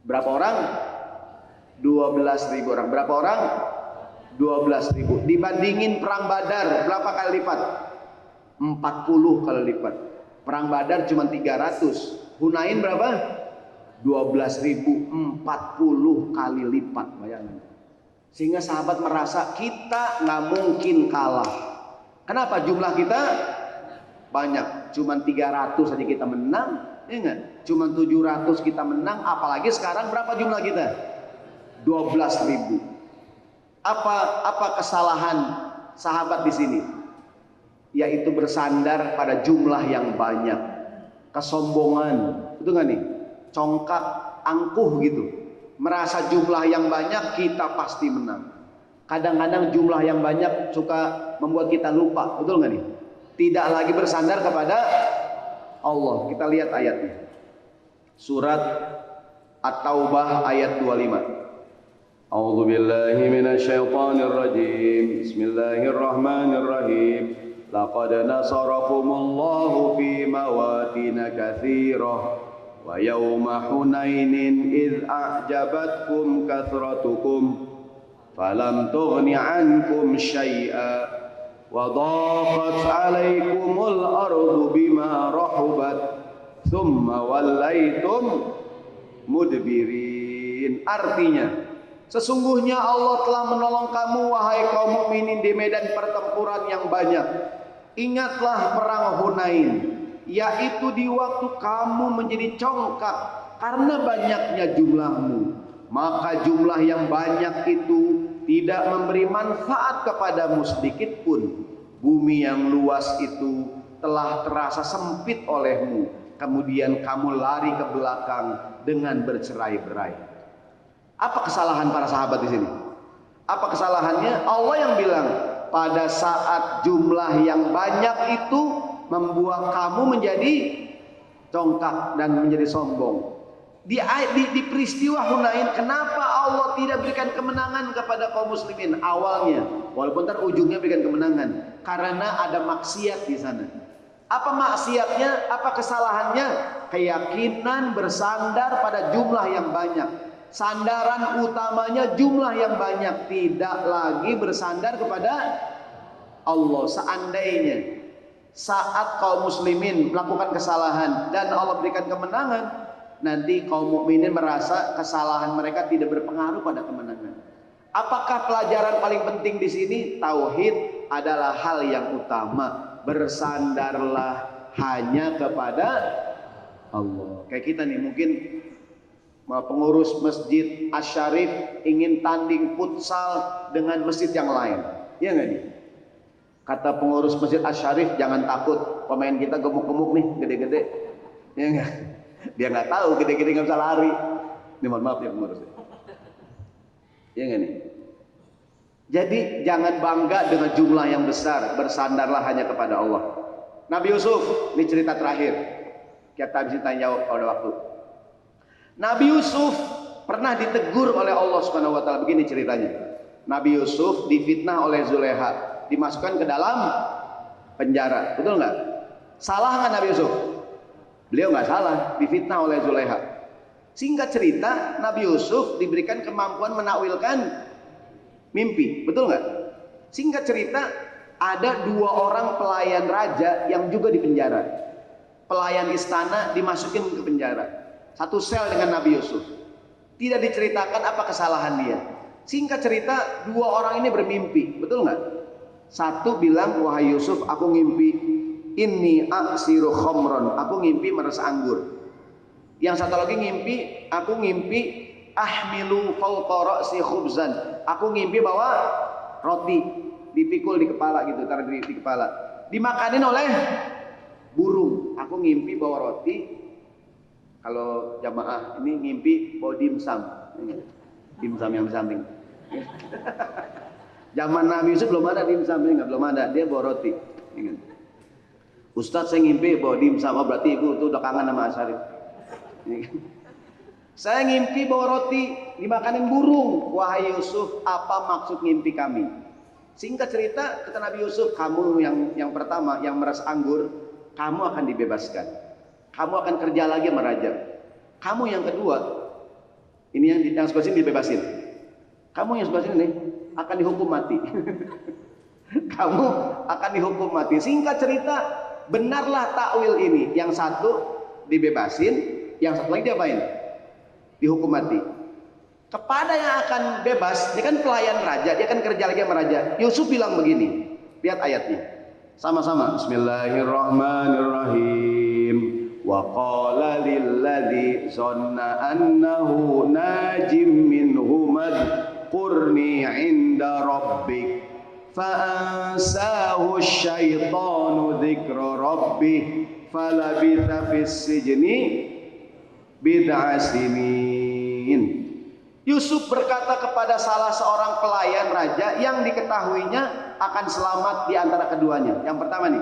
Berapa orang? 12.000 orang. Berapa orang? 12.000. Dibandingin perang Badar, berapa kali lipat? 40 kali lipat. Perang Badar cuma 300. Hunain berapa? 12.000, 40 kali lipat, bayangin. Sehingga sahabat merasa kita nggak mungkin kalah. Kenapa? Jumlah kita banyak, cuma 300 saja kita menang, ya enggak? Cuma 700 kita menang, apalagi sekarang berapa jumlah kita? 12.000. Apa kesalahan sahabat di sini? Yaitu bersandar pada jumlah yang banyak. Kesombongan, betul nggak nih? Congkak, angkuh gitu. Merasa jumlah yang banyak kita pasti menang. Kadang-kadang jumlah yang banyak suka membuat kita lupa, betul nggak nih? Tidak lagi bersandar kepada Allah. Kita lihat ayatnya. Surat At-Taubah ayat 25. A'udzu billahi minasyaitonir rajim. Bismillahirrahmanirrahim. Laqad nasarakumullahu fi mawatin katsirah wa yawma Hunainin idz a'jabatkum kathratukum falam tughni 'ankum syai'a wa dhaqat 'alaikumul ardu bima rahubat thumma wallaitum mudbirin. Artinya, sesungguhnya Allah telah menolong kamu wahai kaum mukminin di medan pertempuran yang banyak. Ingatlah perang Hunain, yaitu di waktu kamu menjadi congkak karena banyaknya jumlahmu. Maka jumlah yang banyak itu tidak memberi manfaat kepadamu sedikit pun. Bumi yang luas itu telah terasa sempit olehmu. Kemudian kamu lari ke belakang dengan bercerai-berai. Apa kesalahan para sahabat di sini? Apa kesalahannya? Allah yang bilang, pada saat jumlah yang banyak itu membuat kamu menjadi congkak dan menjadi sombong. Di peristiwa Hunain, kenapa Allah tidak berikan kemenangan kepada kaum muslimin awalnya? Walaupun ntar ujungnya berikan kemenangan, karena ada maksiat di sana. Apa maksiatnya? Apa kesalahannya? Keyakinan bersandar pada jumlah yang banyak. Sandaran utamanya jumlah yang banyak, tidak lagi bersandar kepada Allah. Seandainya saat kaum muslimin melakukan kesalahan dan Allah berikan kemenangan, nanti kaum mukminin merasa kesalahan mereka tidak berpengaruh pada kemenangan. Apakah pelajaran paling penting di sini? Tauhid adalah hal yang utama. Bersandarlah hanya kepada Allah. Kayak kita nih, mungkin pengurus masjid Asy-Syarif ingin tanding futsal dengan masjid yang lain, ya nggak nih? Kata pengurus masjid Asy-Syarif, jangan takut, pemain kita gemuk-gemuk nih, gede-gede, ya nggak? Dia nggak tahu gede-gede nggak bisa lari. Ini mohon maaf ya pengurus, ya nggak nih? Jadi jangan bangga dengan jumlah yang besar, bersandarlah hanya kepada Allah. Nabi Yusuf, ini cerita terakhir, kita bisa tanya jawab pada waktu. Nabi Yusuf pernah ditegur oleh Allah Subhanahu wa taala. Begini ceritanya. Nabi Yusuf difitnah oleh Zulekha, dimasukkan ke dalam penjara. Betul nggak? Salah nggak Nabi Yusuf? Beliau nggak salah, difitnah oleh Zulekha. Singkat cerita, Nabi Yusuf diberikan kemampuan menakwilkan mimpi. Betul nggak? Singkat cerita, ada 2 orang pelayan raja yang juga di penjara. Pelayan istana dimasukin ke penjara. Satu sel dengan Nabi Yusuf. Tidak diceritakan apa kesalahan dia. Singkat cerita, 2 orang ini bermimpi. Betul nggak? Satu bilang, wahai Yusuf, aku ngimpi inni aksiru khomron, aku ngimpi meres anggur. Yang satu lagi ngimpi, aku ngimpi ahmilu fawqa ra'si khubzan, aku ngimpi bawa roti dipikul di kepala gitu, taruh di kepala, dimakanin oleh burung. Aku ngimpi bawa roti. Kalau jamaah ini ngimpi bawa dimsum, dimsum yang di samping. Zaman Nabi Yusuf belum ada dimsum, nggak, belum ada, dia bawa roti. Ustadz, saya ngimpi bawa dimsum, oh, berarti ibu tuh udah kangen sama Asyarif. Saya ngimpi bawa roti dimakanin burung. Wahai Yusuf, apa maksud ngimpi kami? Singkat cerita, kata Nabi Yusuf, kamu yang pertama yang meres anggur, kamu akan dibebaskan. Kamu akan kerja lagi sama raja. Kamu yang kedua, ini yang sebelah sini dibebasin. Kamu yang sebelah sini nih, akan dihukum mati. kamu akan dihukum mati. Singkat cerita, benarlah takwil ini. Yang satu dibebasin, yang satu lagi diapain? Dihukum mati. Kepada yang akan bebas, dia kan pelayan raja, dia kan kerja lagi sama raja. Yusuf bilang begini, lihat ayatnya. Sama-sama. Bismillahirrahmanirrahim. Wa qala lilladzi zanna annahu najim minhu madqurni 'inda rabbik fa'ansahu asyaitanu dzikra rabbih falabitha fis sijni bid'a sinin. Yusuf berkata kepada salah seorang pelayan raja yang diketahuinya akan selamat di antara keduanya. Yang pertama nih,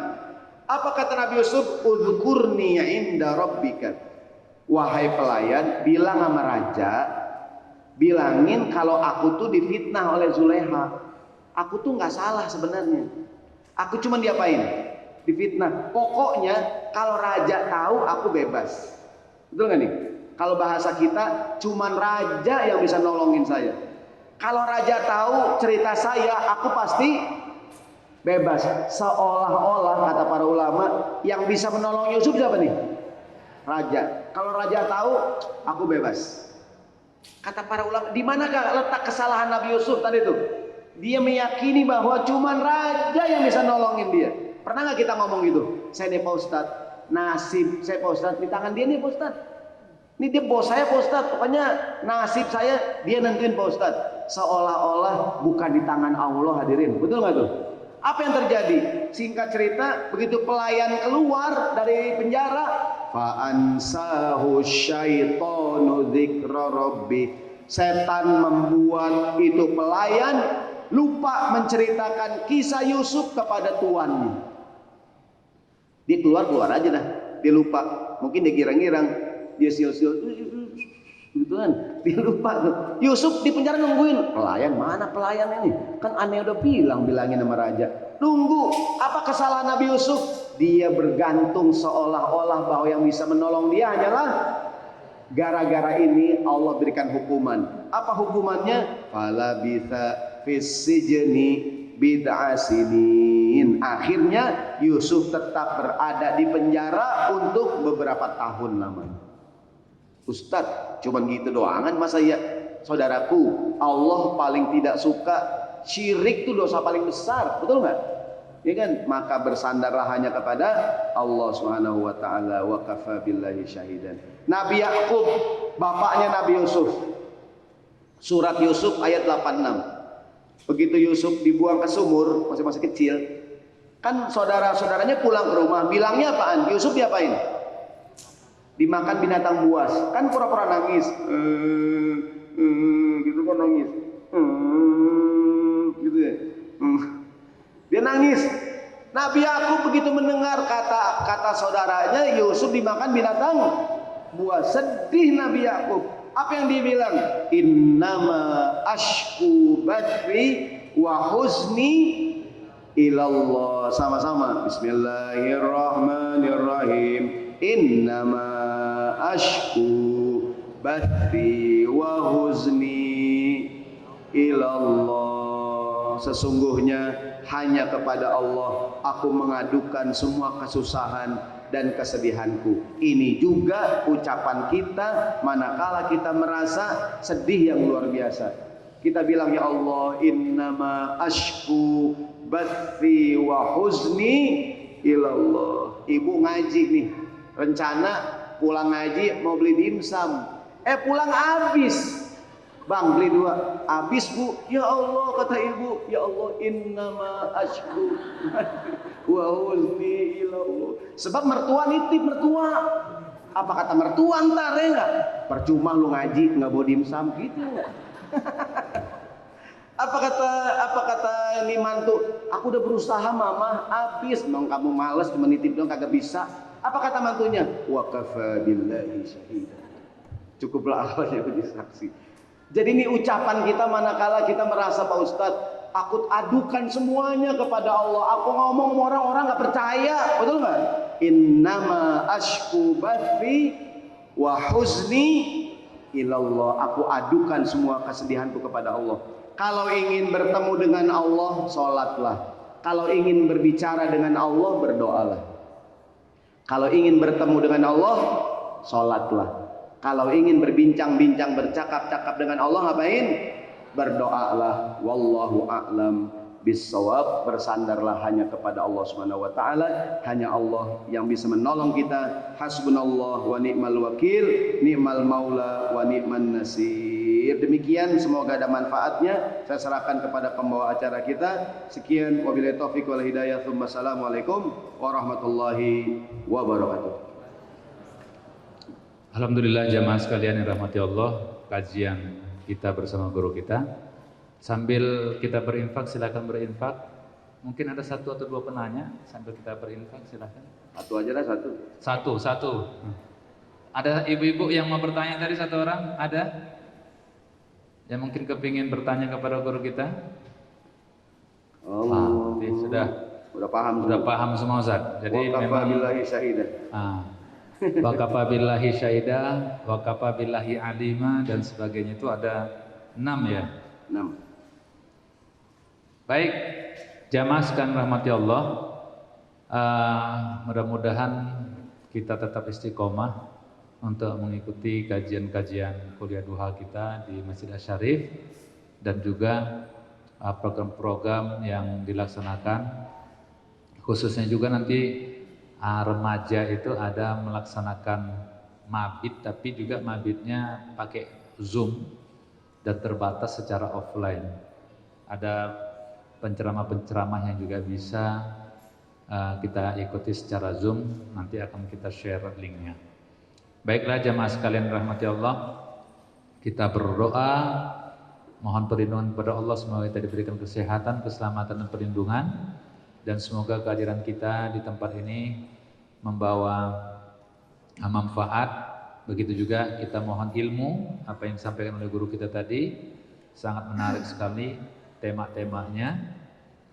apa kata Nabi Yusuf? Udhkurni inda rabbika. Wahai pelayan, bilang sama raja, bilangin kalau aku tuh difitnah oleh Zulaiha. Aku tuh nggak salah sebenarnya. Aku cuma diapain? Difitnah. Pokoknya kalau raja tahu aku bebas. Betul nggak nih? Kalau bahasa kita, cuman raja yang bisa nolongin saya. Kalau raja tahu cerita saya, aku pasti bebas. Seolah-olah kata para ulama, yang bisa menolong Yusuf siapa nih? Raja. Kalau raja tahu, aku bebas. Kata para ulama, di manakah letak kesalahan Nabi Yusuf tadi itu? Dia meyakini bahwa cuman raja yang bisa nolongin dia. Pernah nggak kita ngomong gitu? Saya nih Pak Ustadz, nasib saya Pak Ustadz di tangan dia nih Pak Ustadz. Ini dia bos saya Pak Ustadz, pokoknya nasib saya dia nentuin Pak Ustadz. Seolah-olah bukan di tangan Allah, hadirin. Betul nggak tuh? Apa yang terjadi? Singkat cerita, begitu pelayan keluar dari penjara, fa'ansahu syaitanu dzikra rabbih. Setan membuat itu pelayan lupa menceritakan kisah Yusuf kepada tuannya. Dia keluar aja dah, dia lupa. Mungkin dia girang-girang, dia siul-siul gitu kan, dia lupa tuh. Yusuf di penjara nungguin, pelayan mana pelayan ini? Kan aneh udah bilangin sama raja. Nunggu, apa kesalahan Nabi Yusuf? Dia bergantung seolah-olah bahwa yang bisa menolong dia hanyalah gara-gara ini Allah berikan hukuman. Apa hukumannya? Fala bisa fisijni bid'a sinin. Akhirnya Yusuf tetap berada di penjara untuk beberapa tahun lamanya. Ustadz, cuman gitu doangan masa ya? Saudaraku, Allah paling tidak suka syirik, itu dosa paling besar, betul nggak? Ya kan? Maka bersandarlah hanya kepada Allah Subhanahu wa taala, wa kafa billahi syahidan. Nabi Yakub, bapaknya Nabi Yusuf. Surat Yusuf ayat 86. Begitu Yusuf dibuang ke sumur, masih kecil, kan saudara-saudaranya pulang ke rumah, bilangnya apaan? Yusuf diapain? Dimakan binatang buas. Kan pura-pura nangis, gitu kan nangis, gitu ya. Dia nangis. Nabi Yakub begitu mendengar kata saudaranya Yusuf dimakan binatang buas, sedih Nabi Yakub. Apa yang dia bilang? Innama ashku bathi wa huzni ilallah. Sama-sama. Bismillahirrahmanirrahim. Innama ashku bathi wa huzni ilallah. Sesungguhnya hanya kepada Allah aku mengadukan semua kesusahan dan kesedihanku. Ini juga ucapan kita manakala kita merasa sedih yang luar biasa. Kita bilang, ya Allah, innama ashku bathi wa huzni ilallah. Ibu ngaji nih, rencana pulang ngaji mau beli dimsum, pulang habis. Bang, beli 2. Habis Bu. Ya Allah, kata ibu, ya Allah, innama ashku wa huzni ilallah. Sebab mertua nitip mertua. Apa kata mertua ntar ya enggak? Percuma lu ngaji enggak bawa dimsum gitu. Apa kata ini mantu? Aku udah berusaha mama, habis. Memang kamu males cuma nitip dong kagak bisa. Apa kata mantunya? Wa kafa billahi syahida. Cukuplah Allah yang menjadi saksi. Jadi ini ucapan kita manakala kita merasa, Pak Ustadz, aku adukan semuanya kepada Allah. Aku ngomong sama orang-orang gak percaya, betul nggak? Innama ashku bathi wa huzni ilallah. Aku adukan semua kesedihanku kepada Allah. Kalau ingin bertemu dengan Allah, sholatlah. Kalau ingin berbicara dengan Allah, berdoalah. Kalau ingin bertemu dengan Allah, sholatlah. Kalau ingin berbincang-bincang, bercakap-cakap dengan Allah, ngapain? Berdoalah. Wallahu a'lam bissawab. Bersandarlah hanya kepada Allah Subhanahu wa taala. Hanya Allah yang bisa menolong kita. Hasbunallah wa ni'mal wakil, ni'mal maula wa ni'man nasir. Demikian, semoga ada manfaatnya. Saya serahkan kepada pembawa acara kita. Sekian, wabillahi taufiq wal hidayah. Assalamualaikum warahmatullahi wabarakatuh. Alhamdulillah jamaah sekalian yang rahmati Allah, kajian kita bersama guru kita. Sambil kita berinfak, silakan berinfak. Mungkin ada satu atau dua penanya sambil kita berinfak, silakan. Satu aja lah, satu. Satu. Ada ibu-ibu yang mau bertanya tadi, satu orang? Ada? Yang mungkin kepingin bertanya kepada guru kita? Oh, sudah paham. Sudah paham semua Ustaz. Jadi memang billahi syahidah. Wa kafa billahi syahida, wa kafa billahi alima, dan sebagainya, itu ada 6 ya? 6. Baik, jamaah sekalian rahmati Allah, mudah-mudahan kita tetap istiqomah untuk mengikuti kajian-kajian kuliah duha kita di Masjid Asy-Syarif, dan juga program-program yang dilaksanakan, khususnya juga nanti remaja itu ada melaksanakan mabit, tapi juga mabitnya pakai Zoom dan terbatas secara offline. Ada penceramah-penceramah yang juga bisa kita ikuti secara Zoom, nanti akan kita share linknya. Baiklah jamaah sekalian rahmati Allah, kita berdoa mohon perlindungan kepada Allah, semoga kita diberikan kesehatan, keselamatan dan perlindungan, dan semoga kehadiran kita di tempat ini membawa manfaat. Begitu juga kita mohon ilmu, apa yang disampaikan oleh guru kita tadi sangat menarik sekali tema-temanya,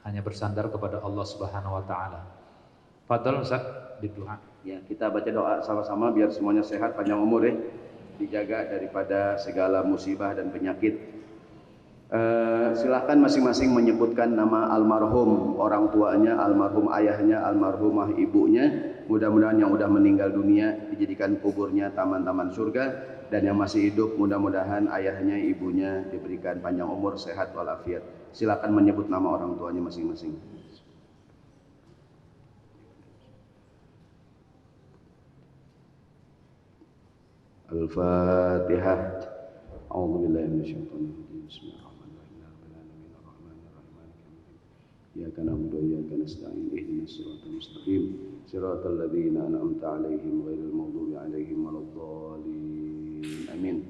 hanya bersandar kepada Allah Subhanahu wa taala. Fadhal Ustaz di doa. Ya, kita baca doa sama-sama biar semuanya sehat, panjang umur ya. Dijaga daripada segala musibah dan penyakit. Silahkan masing-masing menyebutkan nama almarhum orang tuanya, almarhum ayahnya, almarhumah ibunya. Mudah-mudahan yang sudah meninggal dunia dijadikan kuburnya taman-taman surga, dan yang masih hidup mudah-mudahan ayahnya, ibunya diberikan panjang umur, sehat walafiat. Silahkan menyebut nama orang tuanya masing-masing. Al-Fatihah. A'udzubillahi minasyaitonir rajim. Bismillahirrahmanirrahim. Iyyaka na'budu wa iyyaka nasta'in. Ihdinas siratal mustaqim. Siratal ladzina an'amta 'alaihim ghairil maghdubi 'alaihim waladdallin. Amin.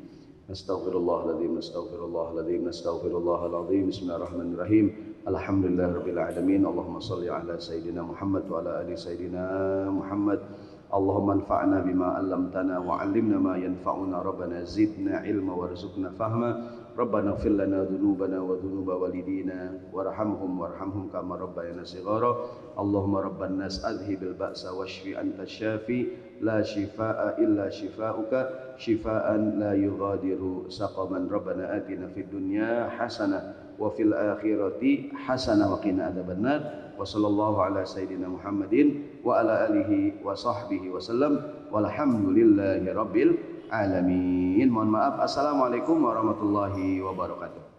Astaghfirullahaladzim. Bismillahirrahmanirrahim. Alhamdulillahirabbil alamin. Allahumma shalli ala sayidina Muhammad wa ala ali sayidina Muhammad. Allahumma anfa'na bima 'allamtana wa 'allimna ma yanfa'una. Rabbana zidna ilma warzuqna fahma. Rabbana ighfir lana dhunubana wa dhunuba walidina warhamhum kama rabbayana shighara. Allahumma rabban nas adhibil ba'sa washfi anta syafi la shifaa'a illa shifaa'uka shifaa'an la yughadiru saqaman. Rabbana atina fid dunya hasanah wa fil akhirati hasanah wa qina adzabannar. Wa sallallahu ala sayidina Muhammadin wa ala alihi wa sahbihi wa sallam walhamdulillahi rabbil alamin. Mohon maaf. Assalamualaikum warahmatullahi wabarakatuh.